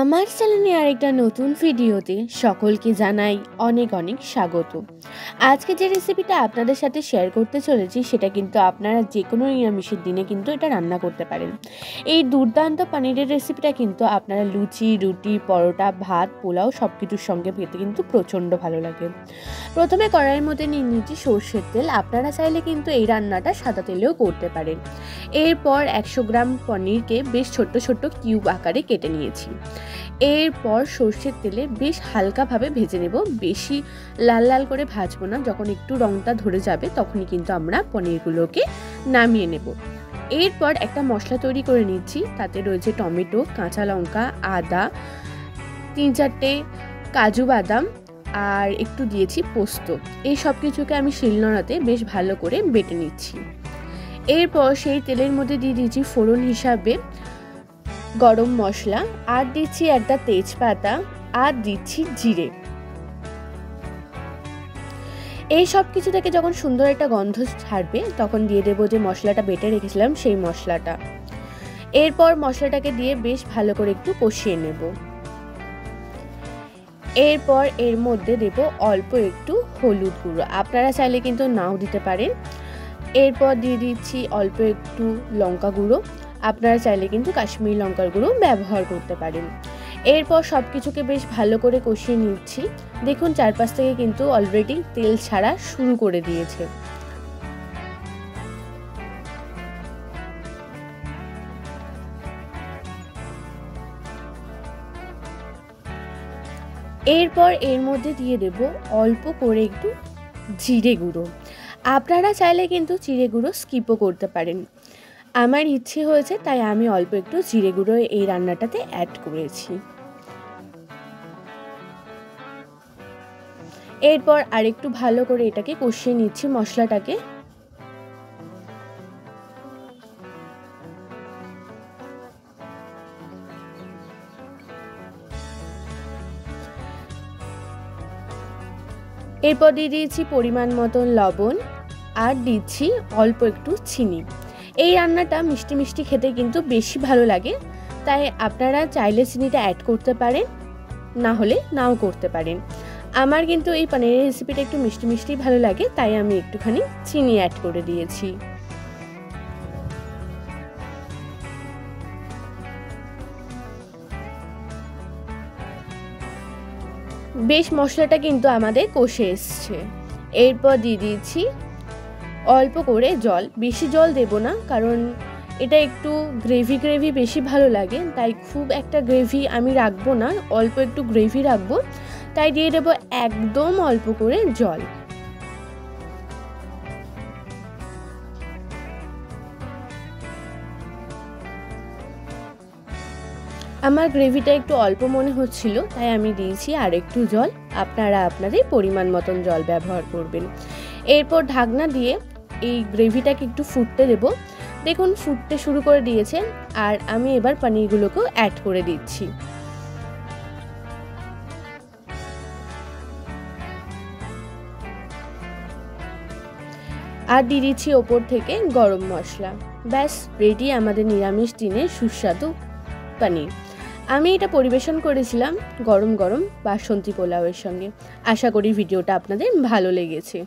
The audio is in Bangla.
আমার চ্যানেলে আরেকটা নতুন ভিডিওতে সকলকে জানাই অনেক অনেক স্বাগত। আজকে যে রেসিপিটা আপনাদের সাথে শেয়ার করতে চলেছি সেটা কিন্তু আপনারা যে কোনো নিরামিষের দিনে কিন্তু এটা রান্না করতে পারেন। এই দুর্দান্ত পনিরের রেসিপিটা কিন্তু আপনারা লুচি, রুটি, পরোটা, ভাত, পোলাও সব কিছুর সঙ্গে খেতে কিন্তু প্রচণ্ড ভালো লাগে। প্রথমে কড়াইয়ের মধ্যে নিয়ে নিচ্ছি সর্ষের তেল। আপনারা চাইলে কিন্তু এই রান্নাটা সাদা তেলেও করতে পারেন। এরপর 100 গ্রাম পনিরকে বেশ ছোট্ট ছোট্ট কিউব আকারে কেটে নিয়েছি। এরপর সর্ষের তেলে বেশ হালকাভাবে ভেজে নেব, বেশি লাল লাল করে ভাজবো না। যখন একটু রঙটা ধরে যাবে তখনই কিন্তু আমরা পনিরগুলোকে নামিয়ে নেব। এরপর একটা মশলা তৈরি করে নিচ্ছি। তাতে রয়েছে টমেটো, কাঁচা লঙ্কা, আদা, 3-4টে কাজু বাদাম আর একটু দিয়েছি পোস্ত। এই সব কিছুকে আমি শিলনোড়াতে বেশ ভালো করে বেটে নিচ্ছি। এরপর সেই তেলের মধ্যে দিয়ে দিয়েছি ফোড়ন হিসাবে গরম মশলা, আর দিচ্ছি একটা তেজপাতা, আর দিচ্ছি জিরে। এই সব কিছু থেকে যখন সুন্দর একটা গন্ধ ছাড়বে তখন দিয়ে দেবো যে মশলাটা বেটে রেখেছিলাম সেই মশলাটা। এরপর মশলাটাকে দিয়ে বেশ ভালো করে একটু কষিয়ে নেব। এরপর এর মধ্যে দেব অল্প একটু হলুদ গুঁড়ো, আপনারা চাইলে কিন্তু নাও দিতে পারেন। এরপর দিয়ে দিচ্ছি অল্প একটু লঙ্কা গুঁড়ো, আপনারা চাইলে কিন্তু কাশ্মীরি লঙ্কার গুঁড়ো ব্যবহার করতে পারেন। এরপর সব কিছুকে বেশ ভালো করে কষিয়ে নিচ্ছি। দেখুন চারপাশ থেকে কিন্তু অলরেডি তেল ছাড়া শুরু করে দিয়েছে। এরপর এর মধ্যে দিয়ে দেব অল্প করে একটু জিরে গুঁড়ো, আপনারা চাইলে কিন্তু জিরে গুঁড়ো স্কিপও করতে পারেন। আমার ইচ্ছে হয়েছে তাই আমি অল্প একটু জিরে গুঁড়ো এই রান্নাটাতে অ্যাড করেছি। এরপর আরেকটু ভালো করে এটাকে কষিয়ে নিচ্ছি মশলাটাকে। এরপর দিয়ে দিয়েছি পরিমাণ মতন লবণ, আর দিচ্ছি অল্প একটু চিনি। এই রান্নাটা মিষ্টি মিষ্টি খেতে কিন্তু বেশি ভালো লাগে, তাই আপনারা চাইলে চিনিটা অ্যাড করতে পারেন, না হলে নাও করতে পারেন। আমার কিন্তু এই পনিরের রেসিপিটা একটু মিষ্টি মিষ্টি ভালো লাগে, তাই আমি একটুখানি চিনি অ্যাড করে দিয়েছি। বেশ মশলাটা কিন্তু আমাদের কষে এসছে। এরপর দিয়ে দিয়েছি অল্প করে জল, বেশি জল দেব না, কারণ এটা একটু গ্রেভি গ্রেভি বেশি ভালো লাগে, তাই খুব একটা গ্রেভি আমি রাখবো না, অল্প একটু গ্রেভি রাখবো, তাই দিয়ে দেবো একদম অল্প করে জল। আমার গ্রেভিটা একটু অল্প মনে হচ্ছিল, তাই আমি দিয়েছি আর একটু জল। আপনারা আপনাদের পরিমাণ মতন জল ব্যবহার করবেন। এরপর ঢাকনা দিয়ে এই গ্রেভিটাকে একটু ফুটতে দেব। দেখুন ফুটতে শুরু করে দিয়েছে, আর আমি এবার পনিরগুলোকেও অ্যাড করে দিচ্ছি। আর দিয়ে দিচ্ছি ওপর থেকে গরম মশলা। ব্যাস রেডি আমাদের নিরামিষ দিনের সুস্বাদু পনির। আমি এটা পরিবেশন করেছিলাম গরম গরম বাসন্তী পোলাওয়ের সঙ্গে। আশা করি ভিডিওটা আপনাদের ভালো লেগেছে।